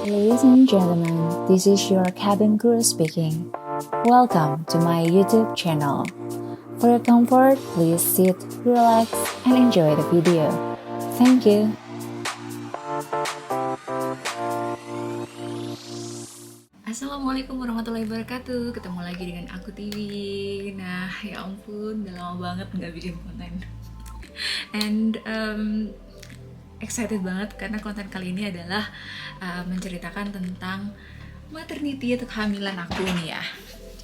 Ladies and gentlemen, this is your cabin crew speaking. Welcome to my YouTube channel. For your comfort, please sit, relax, and enjoy the video. Thank you. Assalamualaikum warahmatullahi wabarakatuh. Ketemu lagi dengan aku Tiwi. Nah, ya ampun, udah lama banget nggak bikin konten. And excited banget karena konten kali ini adalah menceritakan tentang maternity atau kehamilan aku nih ya.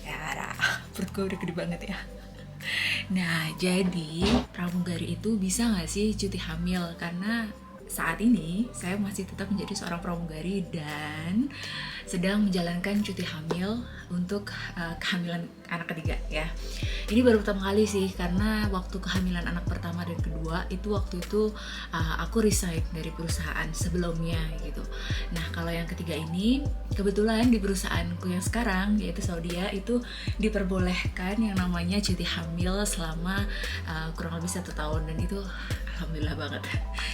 Ya, perut gue udah gede banget ya. Nah, jadi pramugari itu bisa nggak sih cuti hamil? Karena saat ini saya masih tetap menjadi seorang pramugari dan sedang menjalankan cuti hamil untuk kehamilan anak ketiga ya. Ini baru pertama kali sih, karena waktu kehamilan anak pertama dan kedua waktu itu aku resign dari perusahaan sebelumnya gitu. Nah, kalau yang ketiga ini kebetulan di perusahaanku yang sekarang yaitu Saudia itu diperbolehkan yang namanya cuti hamil selama kurang lebih 1 tahun, dan itu alhamdulillah banget.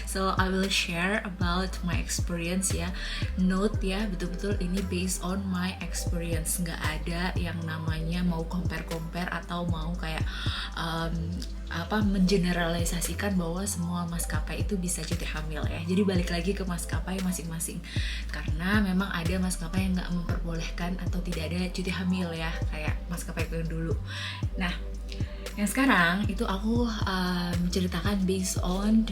So I will share about my experience ya. Note ya, betul-betul ini based on my experience. Nggak ada yang namanya mau compare atau mau kayak mengeneralisasikan bahwa semua maskapai itu bisa cuti hamil ya. Jadi balik lagi ke maskapai masing-masing. Karena memang ada maskapai yang nggak memperbolehkan atau tidak ada cuti hamil ya, kayak maskapai yang dulu. Nah, yang sekarang itu aku menceritakan based on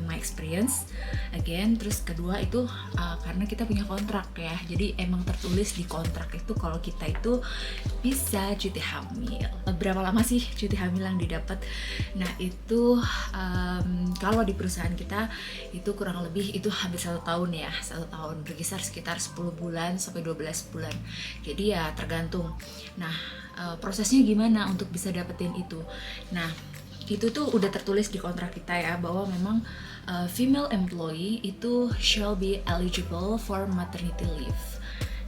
my experience again. Terus kedua itu karena kita punya kontrak ya, jadi emang tertulis di kontrak itu kalau kita itu bisa cuti hamil. Berapa lama sih cuti hamil yang didapat? Nah itu kalau di perusahaan kita itu kurang lebih itu hampir 1 tahun ya, 1 tahun berkisar sekitar 10 bulan sampai 12 bulan. Jadi ya tergantung. Nah, prosesnya gimana untuk bisa dapetin itu? Nah, itu tuh udah tertulis di kontrak kita ya, bahwa memang female employee itu shall be eligible for maternity leave.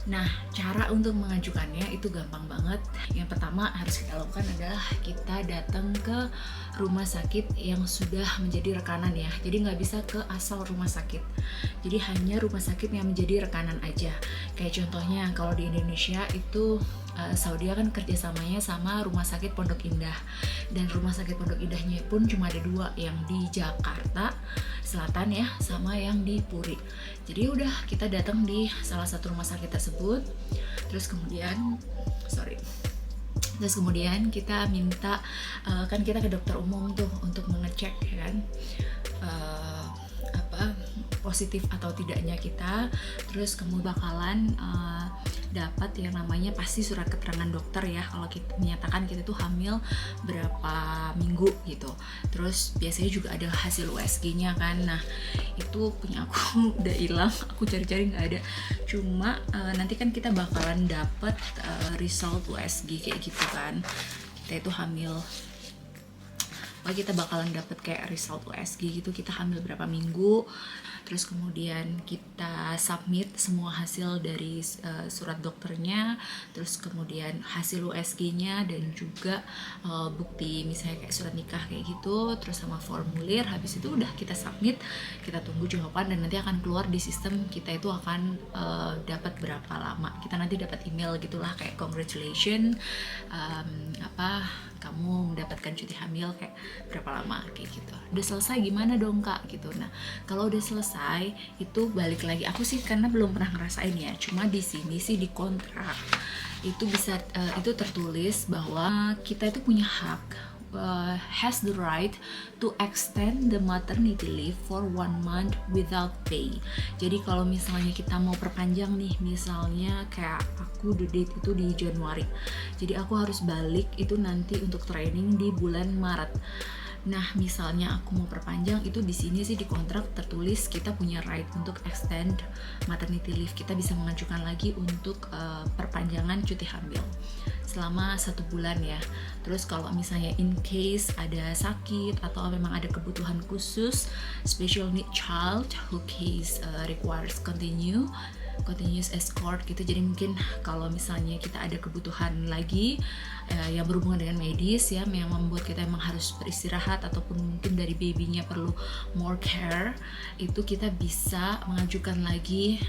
Nah, cara untuk mengajukannya itu gampang banget. Yang pertama harus kita lakukan adalah kita datang ke rumah sakit yang sudah menjadi rekanan ya. Jadi nggak bisa ke asal rumah sakit. Jadi hanya rumah sakit yang menjadi rekanan aja. Kayak contohnya kalau di Indonesia itu Saudi kan kerjasamanya sama Rumah Sakit Pondok Indah, dan Rumah Sakit Pondok Indahnya pun cuma ada 2, yang di Jakarta Selatan ya, sama yang di Puri. Jadi udah kita datang di salah satu rumah sakit tersebut, terus kemudian kita minta kan kita ke dokter umum tuh untuk mengecek ya kan positif atau tidaknya kita. Terus kamu bakalan dapat yang namanya pasti surat keterangan dokter ya, kalau kita menyatakan kita tuh hamil berapa minggu gitu. Terus biasanya juga ada hasil USG-nya kan. Nah itu punya aku udah hilang, aku cari-cari nggak ada. Cuma nanti kan kita bakalan dapat result USG kayak gitu kan, kita itu hamil. Kita bakalan dapat kayak result USG gitu, kita hamil berapa minggu. Terus kemudian kita submit semua hasil dari surat dokternya, terus kemudian hasil USG-nya, dan juga bukti misalnya kayak surat nikah kayak gitu, terus sama formulir. Habis itu udah kita submit, kita tunggu jawaban, dan nanti akan keluar di sistem kita itu akan dapat berapa lama. Kita nanti dapat email gitulah kayak congratulations, kamu mendapatkan cuti hamil kayak berapa lama kayak gitu. Udah selesai gimana dong kak gitu. Nah kalau udah selesai itu balik lagi, aku sih karena belum pernah ngerasain ya, cuma di sini sih di kontrak itu bisa itu tertulis bahwa kita itu punya hak, has the right to extend the maternity leave for 1 month without pay. Jadi kalau misalnya kita mau perpanjang nih, misalnya kayak aku due date itu di Januari, jadi aku harus balik itu nanti untuk training di bulan Maret. Nah, misalnya aku mau perpanjang, itu di sini sih di kontrak tertulis kita punya right untuk extend maternity leave. Kita bisa mengajukan lagi untuk perpanjangan cuti hamil selama 1 bulan ya. Terus kalau misalnya in case ada sakit atau memang ada kebutuhan khusus, special need child who case requires continuous escort gitu. Jadi mungkin kalau misalnya kita ada kebutuhan lagi yang berhubungan dengan medis ya, yang membuat kita emang harus beristirahat ataupun mungkin dari babynya perlu more care, itu kita bisa mengajukan lagi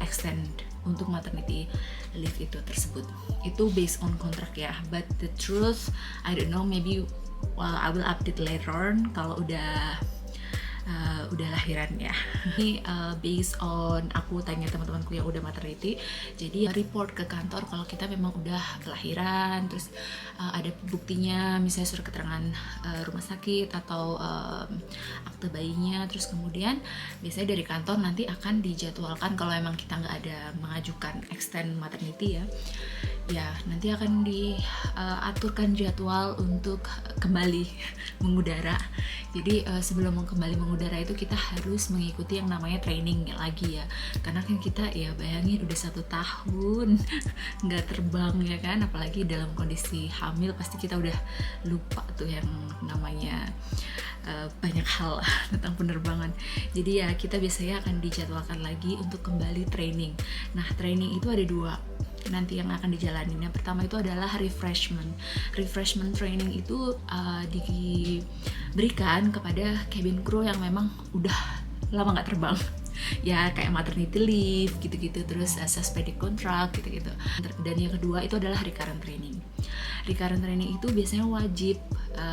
extend untuk maternity leave itu tersebut. Itu based on kontrak ya, but the truth I don't know, maybe I will update later on kalau udah lahiran ya. Ini based on aku tanya teman-temanku yang udah maternity, jadi report ke kantor kalau kita memang udah kelahiran, terus ada buktinya, misalnya surat keterangan rumah sakit atau akte bayinya, terus kemudian biasanya dari kantor nanti akan dijadwalkan kalau emang kita nggak ada mengajukan extend maternity ya nanti akan diaturkan jadwal untuk kembali mengudara. Jadi sebelum kembali mengudara itu kita harus mengikuti yang namanya training lagi ya, karena kan kita ya bayangin udah 1 tahun nggak terbang ya kan, apalagi dalam kondisi hamil pasti kita udah lupa tuh yang namanya banyak hal tentang penerbangan. Jadi ya kita biasanya akan dijadwalkan lagi untuk kembali training. Nah training itu ada 2 nanti yang akan dijalani. Yang pertama itu adalah refreshment training itu diberikan kepada cabin crew yang memang udah lama nggak terbang ya, kayak maternity leave gitu-gitu, terus suspended contract gitu-gitu. Dan yang kedua itu adalah recurrent training itu biasanya wajib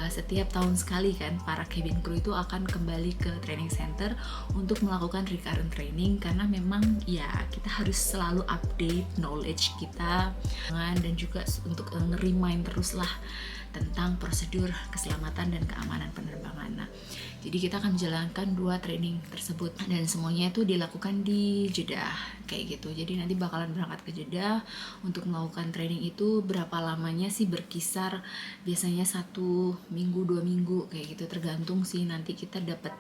setiap tahun sekali kan, para cabin crew itu akan kembali ke training center untuk melakukan recurrent training, karena memang ya kita harus selalu update knowledge kita dan juga untuk nge-remind terus lah tentang prosedur keselamatan dan keamanan penerbangan. Nah, jadi kita akan menjalankan 2 training tersebut dan semuanya itu dilakukan di Jeddah kayak gitu. Jadi nanti bakalan berangkat ke Jeddah untuk melakukan training itu. Berapa lamanya sih, berkisar biasanya 1 minggu 2 minggu kayak gitu, tergantung sih nanti kita dapat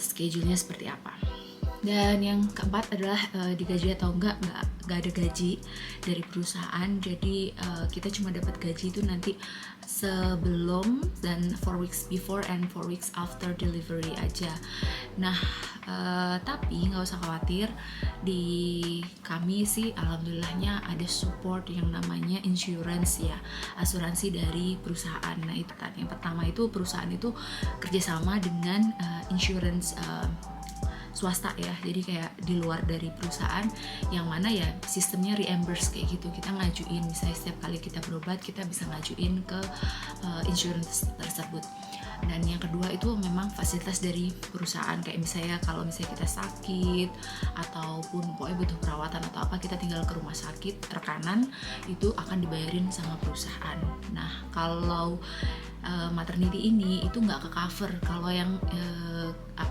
schedule-nya seperti apa. Dan yang keempat adalah digaji atau enggak ada gaji dari perusahaan. Jadi kita cuma dapat gaji itu nanti sebelum dan 4 weeks before and 4 weeks after delivery aja. Nah tapi nggak usah khawatir, di kami sih alhamdulillahnya ada support yang namanya insurance ya, asuransi dari perusahaan. Nah itu kan yang pertama, itu perusahaan itu kerjasama dengan insurance swasta ya, jadi kayak di luar dari perusahaan, yang mana ya sistemnya reimburse kayak gitu. Kita ngajuin, misalnya setiap kali kita berobat kita bisa ngajuin ke insurance tersebut. Dan yang kedua itu memang fasilitas dari perusahaan, kayak misalnya kalau misalnya kita sakit ataupun pokoknya butuh perawatan atau apa, kita tinggal ke rumah sakit rekanan, itu akan dibayarin sama perusahaan. Nah kalau maternity ini itu nggak ke cover kalau yang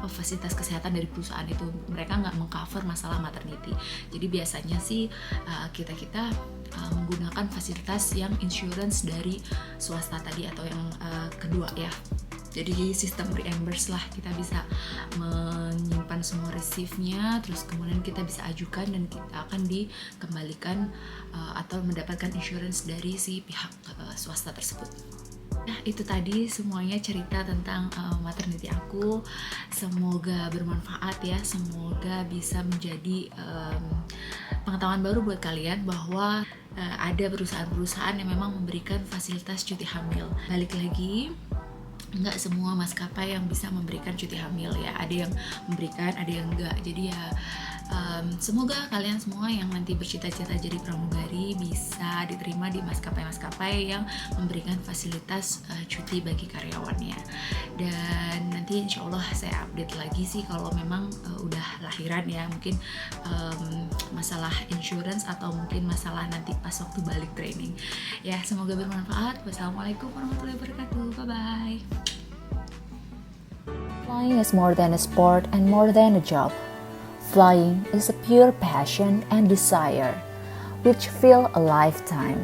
fasilitas kesehatan dari perusahaan itu, mereka nggak mengcover masalah maternity. Jadi biasanya sih kita menggunakan fasilitas yang insurance dari swasta tadi atau yang kedua ya. Jadi sistem reimburse lah, kita bisa menyimpan semua receipt-nya, terus kemudian kita bisa ajukan dan kita akan dikembalikan atau mendapatkan insurance dari si pihak swasta tersebut. Nah itu tadi semuanya cerita tentang maternity aku. Semoga bermanfaat ya, semoga bisa menjadi pengetahuan baru buat kalian bahwa ada perusahaan-perusahaan yang memang memberikan fasilitas cuti hamil. Balik lagi, nggak semua maskapai yang bisa memberikan cuti hamil ya, ada yang memberikan, ada yang enggak. Jadi ya semoga kalian semua yang nanti bercita-cita jadi pramugari bisa diterima di maskapai-maskapai yang memberikan fasilitas cuti bagi karyawannya. Dan nanti insya Allah saya update lagi sih kalau memang udah lahiran ya, mungkin masalah insurance atau mungkin masalah nanti pas waktu balik training ya. Semoga bermanfaat. Wassalamualaikum warahmatullahi wabarakatuh. Bye bye. Flying is more than a sport and more than a job. Flying is a pure passion and desire, which fill a lifetime.